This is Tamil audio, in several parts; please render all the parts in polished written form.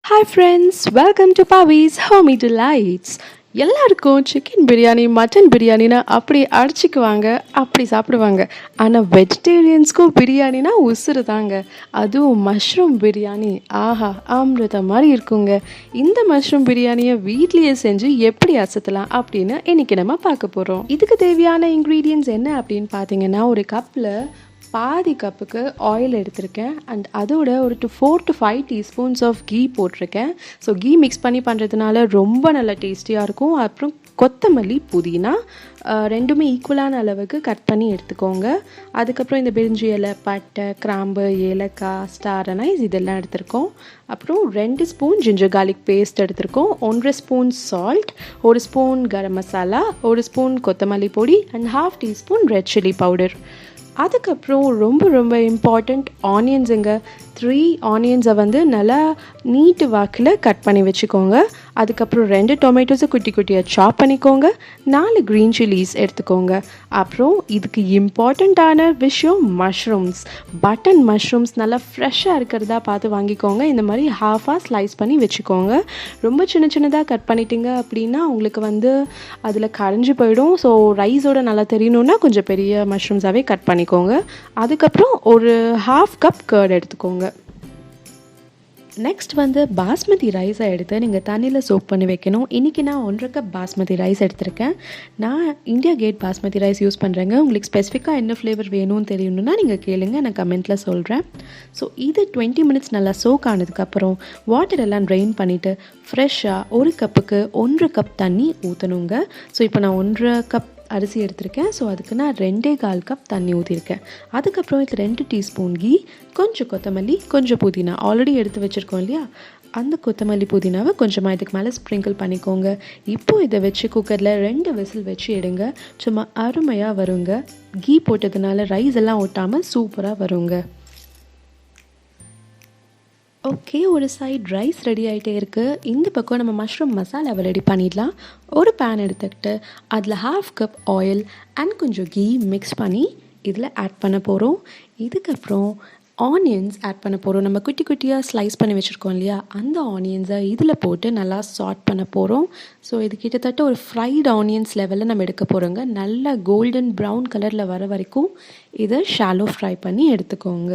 Hi friends, welcome to Pavi's Homey Delights. எல்லாருக்கும் சிக்கன் பிரியாணி மட்டன் பிரியாணினா அப்படி அடிச்சுக்குவாங்க, அப்படி சாப்பிடுவாங்க. ஆனால் வெஜிடேரியன்ஸ்க்கும் பிரியாணினா உசுறு தாங்க. அதுவும் மஷ்ரூம் பிரியாணி ஆஹா அமிர்தம் மாதிரி இருக்குங்க. இந்த மஷ்ரூம் பிரியாணியை வீட்லேயே செஞ்சு எப்படி அசத்தலாம் அப்படின்னு இன்னைக்கு நம்ம பார்க்க போகிறோம். இதுக்கு தேவையான இன்க்ரீடியன்ட்ஸ் என்ன அப்படின்னு பார்த்தீங்கன்னா, ஒரு கப்பில் பாதி கப்புக்கு ஆயில் எடுத்திருக்கேன் அண்ட் அதோட ஒரு 4 to 5 டீஸ்பூன்ஸ் ஆஃப் கீ போட்டிருக்கேன். ஸோ கீ மிக்ஸ் பண்ணி பண்ணுறதுனால ரொம்ப நல்ல டேஸ்டியாக இருக்கும். அப்புறம் கொத்தமல்லி புதினா ரெண்டுமே ஈக்குவலான அளவுக்கு கட் பண்ணி எடுத்துக்கோங்க. அதுக்கப்புறம் இந்த பிரிஞ்சி இலை, பட்டை, கிராம்பு, ஏலக்காய், ஸ்டார் அனைஸ் இதெல்லாம் எடுத்திருக்கோம். அப்புறம் 2 ஸ்பூன் ஜிஞ்சர் கார்லிக் பேஸ்ட் எடுத்திருக்கோம், 1 spoon salt, 1 spoon garam masala, 1 spoon கொத்தமல்லி பொடி and 1/2 teaspoon red chilli powder. அதுக்கப்புறம் ரொம்ப ரொம்ப இம்பார்ட்டண்ட் ஆனியன்ஸுங்க. 3 ஆனியன்ஸை வந்து நல்லா நீட்டு வாக்கில் கட் பண்ணி வச்சுக்கோங்க. அதுக்கப்புறம் 2 டொமேட்டோஸை குட்டி குட்டியாக சாப் பண்ணிக்கோங்க. 4 க்ரீன் சில்லிஸ் எடுத்துக்கோங்க. அப்புறம் இதுக்கு இம்பார்ட்டண்ட்டான விஷயம் மஷ்ரூம்ஸ். பட்டன் மஷ்ரூம்ஸ் நல்லா ஃப்ரெஷ்ஷாக இருக்கிறதா பார்த்து வாங்கிக்கோங்க. இந்த மாதிரி ஹாஃபாக ஸ்லைஸ் பண்ணி வச்சுக்கோங்க. ரொம்ப சின்ன சின்னதாக கட் பண்ணிட்டீங்க அப்படின்னா உங்களுக்கு வந்து அதில் கரைஞ்சி போயிடும். ஸோ ரைஸோட நல்லா தெரியணுன்னா கொஞ்சம் பெரிய மஷ்ரூம்ஸாகவே கட் பண்ணிக்கோங்க. அதுக்கப்புறம் ஒரு 1/2 கப் கர்ட் எடுத்துக்கோங்க. நெக்ஸ்ட் வந்து பாஸ்மதி ரைஸை எடுத்து நீங்கள் தண்ணியில் சோக் பண்ணி வைக்கணும். இன்றைக்கி நான் 1/2 கப் பாஸ்மதி ரைஸ் எடுத்திருக்கேன். நான் India Gate basmati rice use பண்ணுறேங்க. உங்களுக்கு ஸ்பெசிஃபிக்காக என்ன ஃப்ளேவர் வேணும்னு தெரியணுன்னா நீங்கள் கேளுங்க, நான் கமெண்ட்டில் சொல்கிறேன். ஸோ இது 20 மினிட்ஸ் நல்லா சோக் ஆனதுக்கப்புறம் வாட்டர் எல்லாம் ட்ரெயின் பண்ணிவிட்டு ஃப்ரெஷ்ஷாக 1 கப்புக்கு 1 கப் தண்ணி ஊற்றணுங்க. ஸோ இப்போ நான் 1/2 கப் அரிசி எடுத்திருக்கேன். ஸோ அதுக்கு நான் 2.25 கப் தண்ணி ஊற்றிருக்கேன். அதுக்கப்புறம் இது 2 டீஸ்பூன் கீ, கொஞ்சம் கொத்தமல்லி, கொஞ்சம் புதினா ஆல்ரெடி எடுத்து வச்சுருக்கோம் இல்லையா, அந்த கொத்தமல்லி புதினாவை கொஞ்சமாக இதுக்கு மேலே ஸ்ப்ரிங்கிள் பண்ணிக்கோங்க. இப்போது இதை வச்சு குக்கரில் 2 விசில் வச்சு எடுங்க. சும்மா அருமையாக வருங்க. கீ போட்டதுனால ரைஸ் எல்லாம் ஒட்டாமல் சூப்பராக வருங்க. ஓகே, ஒரு சைட் ரைஸ் ரெடி ஆகிட்டே இருக்குது. இந்த பக்கம் நம்ம மஷ்ரூம் மசாலாவை ரெடி பண்ணிடலாம். ஒரு பேன் எடுத்துக்கிட்டு அதில் 1/2 கப் ஆயில் அண்ட் கொஞ்சம் கீ மிக்ஸ் பண்ணி இதில் ஆட் பண்ண போகிறோம். இதுக்கப்புறம் ஆனியன்ஸ் ஆட் பண்ண போகிறோம். நம்ம குட்டி குட்டியாக ஸ்லைஸ் பண்ணி வச்சுருக்கோம் இல்லையா, அந்த ஆனியன்ஸை இதில் போட்டு நல்லா சாட் பண்ண போகிறோம். ஸோ இது கிட்டத்தட்ட ஒரு ஃப்ரைட் ஆனியன்ஸ் லெவலில் நம்ம எடுக்க போகிறோங்க. நல்லா கோல்டன் ப்ரௌன் கலரில் வர வரைக்கும் இதை ஷாலோ ஃப்ரை பண்ணி எடுத்துக்கோங்க.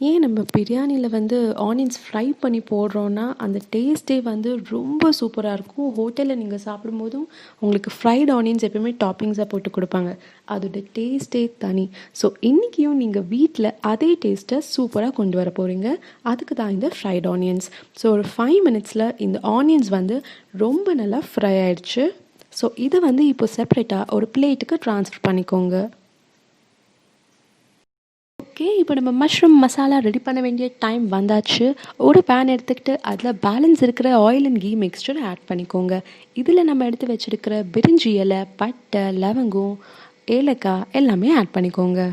ஏன் நம்ம பிரியாணியில் வந்து ஆனியன்ஸ் ஃப்ரை பண்ணி போடுறோன்னா அந்த டேஸ்ட்டே வந்து ரொம்ப சூப்பராக இருக்கும். ஹோட்டலில் நீங்கள் சாப்பிடும்போதும் உங்களுக்கு ஃப்ரைட் ஆனியன்ஸ் எப்பயுமே டாப்பிங்ஸாக போட்டு கொடுப்பாங்க. அதோட டேஸ்ட்டே தனி. ஸோ இன்றைக்கியும் நீங்கள் வீட்டில் அதே டேஸ்ட்டை சூப்பராக கொண்டு வர போகிறீங்க. அதுக்கு தான் இந்த ஃப்ரைட் ஆனியன்ஸ். ஸோ ஒரு 5 மினிட்ஸில் இந்த ஆனியன்ஸ் வந்து ரொம்ப நல்லா ஃப்ரை ஆகிடுச்சு. ஸோ இதை வந்து இப்போ செப்ரேட்டாக ஒரு பிளேட்டுக்கு ட்ரான்ஸ்ஃபர் பண்ணிக்கோங்க. ஓகே, இப்போ நம்ம மஷ்ரூம் மசாலா ரெடி பண்ண வேண்டிய டைம் வந்தாச்சு. ஒரு பேன் எடுத்துக்கிட்டு அதில் பேலன்ஸ் இருக்கிற oil and ghee mixture add பண்ணிக்கோங்க. இதில் நம்ம எடுத்து வச்சுருக்கிற பிரிஞ்சி இலை, பட்டை, லவங்கம், ஏலக்காய் எல்லாமே ஆட் பண்ணிக்கோங்க.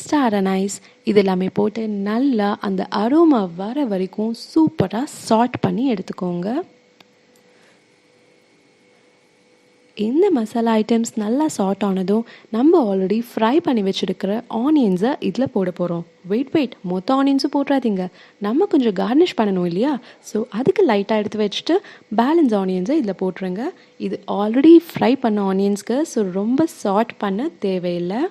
ஸ்டார் அனைஸ் இது எல்லாமே போட்டு நல்லா அந்த அரோமா வர வரைக்கும் சூப்பராக சாட் பண்ணி எடுத்துக்கோங்க. இந்த மசாலா ஐட்டம்ஸ் நல்லா சாட் ஆனதும் நம்ம ஆல்ரெடி ஃப்ரை பண்ணி வச்சுருக்கிற ஆனியன்ஸை இதில் போட போகிறோம். வெயிட் மொத்த ஆனியன்ஸும் போட்டுறாதீங்க, நம்ம கொஞ்சம் கார்னிஷ் பண்ணணும் இல்லையா. ஸோ அதுக்கு லைட்டாக எடுத்து வச்சுட்டு பேலன்ஸ் ஆனியன்ஸை இதில் போட்டுருங்க. இது ஆல்ரெடி ஃப்ரை பண்ண ஆனியன்ஸ்க்கு, ஸோ ரொம்ப சாட் பண்ண தேவையில்லை.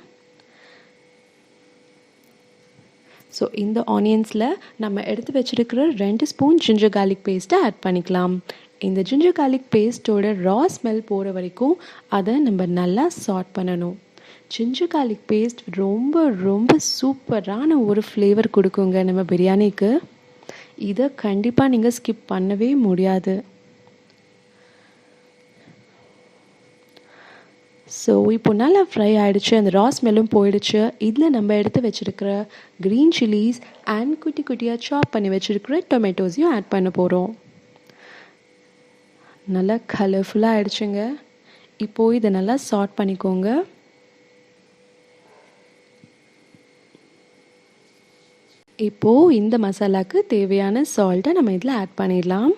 ஸோ இந்த ஆனியன்ஸில் நம்ம எடுத்து வச்சுருக்கிற 2 ஸ்பூன் ஜிஞ்சர் கார்லிக் பேஸ்ட்டை ஆட் பண்ணிக்கலாம். இந்த ஜிஞ்சர் கார்லிக் பேஸ்ட்டோட ரா ஸ்மெல் போகிற வரைக்கும் அதை நம்ம நல்லா சாட் பண்ணணும். ஜிஞ்சர் கார்லிக் பேஸ்ட் ரொம்ப ரொம்ப சூப்பரான ஒரு ஃப்ளேவர் கொடுக்குங்க நம்ம பிரியாணிக்கு. இதை கண்டிப்பாக நீங்கள் ஸ்கிப் பண்ணவே முடியாது. ஸோ இப்போ நல்லா ஃப்ரை ஆகிடுச்சு, அந்த ரா ஸ்மெல்லும் போயிடுச்சு. இதில் நம்ம எடுத்து வச்சுருக்கிற க்ரீன் சில்லிஸ் அண்ட் குட்டி குட்டியாக சாப் பண்ணி வச்சுருக்கிற டொமேட்டோஸையும் ஆட் பண்ண போகிறோம். நல்லா கலர்ஃபுல்லாக ஆகிடுச்சுங்க. இப்போது இதை நல்லா சாட் பண்ணிக்கோங்க. இப்போது இந்த மசாலாவுக்கு தேவையான சால்ட்டை நம்ம இதில் ஆட் பண்ணிடலாம்.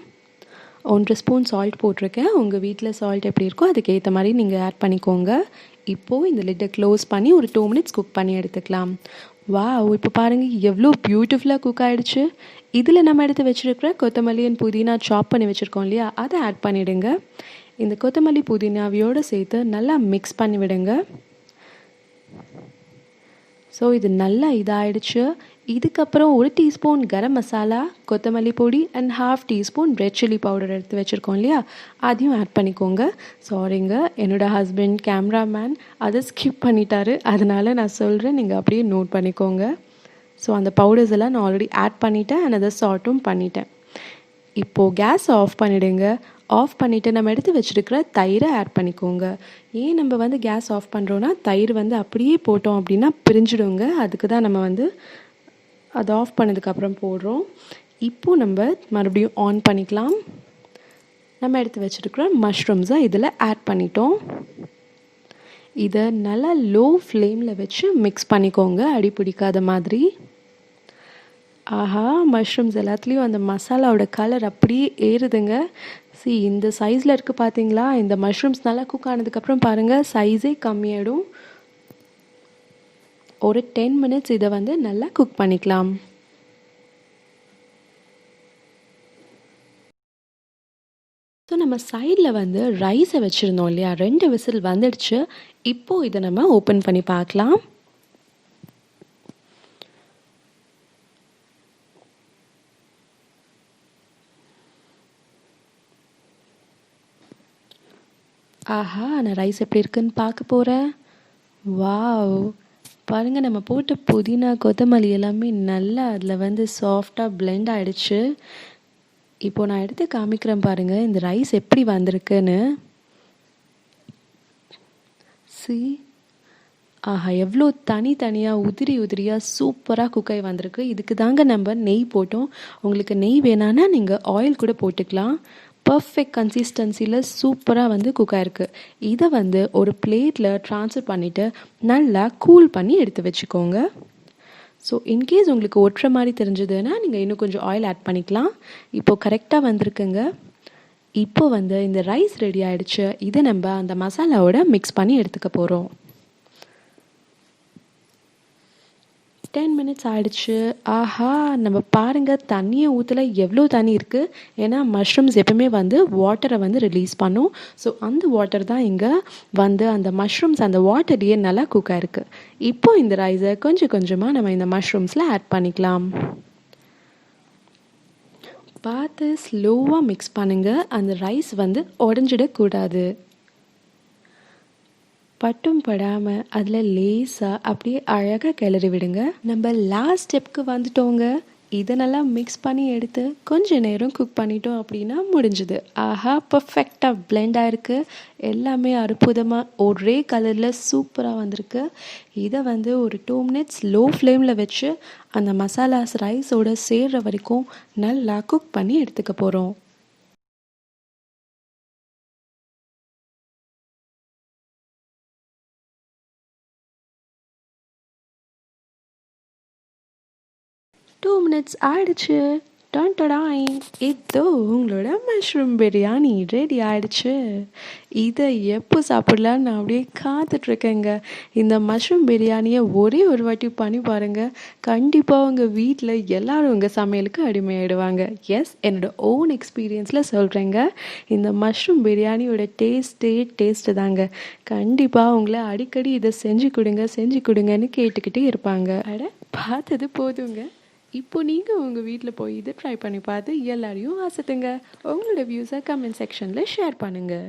1 ஸ்பூன் சால்ட் போட்டிருக்கேன். உங்கள் வீட்டில் சால்ட் எப்படி இருக்கோ அதுக்கேற்ற மாதிரி நீங்கள் ஆட் பண்ணிக்கோங்க. இப்போது இந்த லிட்டை க்ளோஸ் பண்ணி ஒரு 2 மினிட்ஸ் குக் பண்ணி எடுத்துக்கலாம். வாவ்! இப்போ பாருங்க எவ்வளோ பியூட்டிஃபுல்லா குக் ஆயிடுச்சு. இதில நம்ம எடுத்து வச்சிருக்கிற கொத்தமல்லி அண்ட் புதினா சாப் பண்ணி வச்சிருக்கோம் இல்லையா? அத ஆட் பண்ணிடுங்க. இந்த கொத்தமல்லி, புதினாவையோட சேர்த்து நல்லா மிக்ஸ் பண்ணி விடுங்க. ஸோ இது நல்லா இதாயிடுச்சு. இதுக்கப்புறம் 1 டீஸ்பூன் கரம் மசாலா, கொத்தமல்லி பொடி and 1/2 teaspoon red chilli powder எடுத்து வச்சுருக்கோம் இல்லையா? அதையும் ஆட் பண்ணிக்கோங்க. சாரிங்க, என்னோட ஹஸ்பண்ட் கேமராமேன் அதை ஸ்கிப் பண்ணிட்டாரு. அதனால நான் சொல்கிறேன், நீங்கள் அப்படியே நோட் பண்ணிக்கோங்க. ஸோ அந்த பவுடர்ஸ் எல்லாம் நான் ஆல்ரெடி ஆட் பண்ணிவிட்டேன் அண்ட் அதை சார்ட்டும் பண்ணிட்டேன். இப்போது கேஸ் ஆஃப் பண்ணிவிடுங்க. ஆஃப் பண்ணிவிட்டு நம்ம எடுத்து வச்சுருக்கிற தயிரை ஆட் பண்ணிக்கோங்க. ஏன் நம்ம வந்து கேஸ் ஆஃப் பண்ணுறோன்னா, தயிர் வந்து அப்படியே போட்டோம் அப்படின்னா பிரிஞ்சிடுங்க. அதுக்கு தான் நம்ம வந்து அதை ஆஃப் பண்ணதுக்கப்புறம் போடுறோம். இப்போது நம்ம மறுபடியும் ஆன் பண்ணிக்கலாம். நம்ம எடுத்து வச்சுருக்கிற மஷ்ரூம்ஸை இதில் ஆட் பண்ணிட்டோம். இதை நல்லா லோ ஃப்ளேமில் வச்சு மிக்ஸ் பண்ணிக்கோங்க, அடி பிடிக்காத மாதிரி. ஆஹா, மஷ்ரூம்ஸ் எல்லாத்துலேயும் அந்த மசாலாவோட கலர் அப்படியே ஏறுதுங்க. இந்த சைஸில் இருக்குது பார்த்தீங்களா? இந்த மஷ்ரூம்ஸ் நல்லா குக் ஆனதுக்கப்புறம் பாருங்கள், சைஸே கம்மியாயிடும். ஒரு 10 மினிட்ஸ் இதை வந்து நல்லா குக் பண்ணிக்கலாம். ஸோ நம்ம சைடில் வந்து ரைஸை வச்சுருந்தோம் இல்லையா? 2 விசில் வந்துடுச்சு. இப்போது இதை நம்ம ஓப்பன் பண்ணி பார்க்கலாம். ஆஹா, நான் ரைஸ் எப்படி இருக்குன்னு பார்க்க போகிறேன். வாவ்! பாருங்கள், நம்ம போட்ட புதினா, கொத்தமல்லி எல்லாமே நல்லா அதில் வந்து சாஃப்டாக பிளெண்ட் ஆகிடுச்சு. இப்போது நான் எடுத்து காமிக்கிறேன் பாருங்கள், இந்த ரைஸ் எப்படி வந்திருக்குன்னு. ஆஹா, எவ்வளோ தனித்தனியாக உதிரியாக சூப்பராக குக்காய் வந்திருக்கு. இதுக்கு தாங்க நம்ம நெய் போட்டோம். உங்களுக்கு நெய் வேணான்னா நீங்கள் ஆயில் கூட போட்டுக்கலாம். பர்ஃபெக்ட் கன்சிஸ்டன்சியில் சூப்பராக வந்து குக் ஆயிருக்கு. இதை வந்து ஒரு பிளேட்டில் ட்ரான்ஸ்ஃபர் பண்ணிவிட்டு நல்லா கூல் பண்ணி எடுத்து வச்சுக்கோங்க. ஸோ இன்கேஸ் உங்களுக்கு ஒட்டுற மாதிரி தெரிஞ்சதுன்னா நீங்கள் இன்னும் கொஞ்சம் ஆயில் ஆட் பண்ணிக்கலாம். இப்போது கரெக்டாக வந்திருக்குங்க. இப்போ வந்து இந்த ரைஸ் ரெடி ஆகிடுச்சு. இதை நம்ம அந்த மசாலாவோட மிக்ஸ் பண்ணி எடுத்துக்க போகிறோம். 10 மினிட்ஸ் ஆகிடுச்சு. ஆஹா, நம்ம பாருங்கள், தண்ணியை ஊற்றல, எவ்வளோ தண்ணி இருக்குது. ஏன்னா மஷ்ரூம்ஸ் எப்பவுமே வந்து வாட்டரை வந்து ரிலீஸ் பண்ணும். ஸோ அந்த வாட்டர் தான் இங்கே வந்து அந்த மஷ்ரூம்ஸ் அந்த வாட்டர்லேயே நல்லா குக் ஆகிருக்கு. இப்போது இந்த ரைஸை கொஞ்சம் கொஞ்சமாக நம்ம இந்த மஷ்ரூம்ஸில் ஆட் பண்ணிக்கலாம். பார்த்து ஸ்லோவாக மிக்ஸ் பண்ணுங்கள். அந்த ரைஸ் வந்து உடஞ்சிடக்கூடாது. பட்டும் படாமல் அதில் லேசாக அப்படியே அழகாக கிளறி விடுங்க. நம்ம லாஸ்ட் ஸ்டெப்க்கு வந்துட்டோங்க. இதை நல்லா மிக்ஸ் பண்ணி எடுத்து கொஞ்ச நேரம் குக் பண்ணிட்டோம் அப்படின்னா முடிஞ்சுது. ஆஹா, பர்ஃபெக்டாக பிளெண்ட் ஆகிருக்கு. எல்லாமே அற்புதமாக ஒரே கலரில் சூப்பராக வந்திருக்கு. இதை வந்து ஒரு 2 மினிட்ஸ் லோ ஃப்ளேமில் வச்சு அந்த மசாலாஸ் ரைஸோடு சேர்கிற வரைக்கும் நல்லா குக் பண்ணி எடுத்துக்க போகிறோம். டூ மினிட்ஸ் ஆயிடுச்சு. டடாய், இதோ உங்களோட மஷ்ரூம் பிரியாணி ரெடி ஆயிடுச்சு. இதை எப்போ சாப்பிடலான்னு நான் அப்படியே காத்துட்ருக்கேங்க. இந்த மஷ்ரூம் பிரியாணியை ஒரே ஒரு வாட்டி பண்ணி பாருங்கள். கண்டிப்பாக உங்கள் வீட்டில் எல்லோரும் உங்கள் சமையலுக்கு அடிமையாயிடுவாங்க. எஸ், என்னோடய ஓன் எக்ஸ்பீரியன்ஸில் சொல்கிறேங்க. இந்த மஷ்ரூம் பிரியாணியோட டேஸ்ட்டு தாங்க. கண்டிப்பாக உங்களை அடிக்கடி இதை செஞ்சு கொடுங்கன்னு கேட்டுக்கிட்டே இருப்பாங்க. பார்த்தது போதுங்க. இப்போ நீங்கள் உங்கள் வீட்டில் போய் இதை ட்ரை பண்ணி பார்த்து எல்லாரையும் ஆசைத்துங்க. உங்களோட வியூஸை கமெண்ட் செக்ஷனில் ஷேர் பண்ணுங்கள்.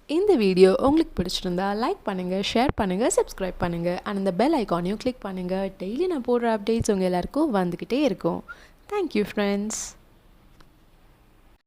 இந்த வீடியோ உங்களுக்கு பிடிச்சிருந்தா லைக் பண்ணுங்கள், ஷேர் பண்ணுங்கள், சப்ஸ்கிரைப் பண்ணுங்கள். அண்ட் இந்த பெல் ஐக்கானையும் கிளிக் பண்ணுங்கள். டெய்லி நான் போடுற அப்டேட்ஸ் உங்கள் எல்லாருக்கும் வந்துக்கிட்டே இருக்கும். Thank you friends.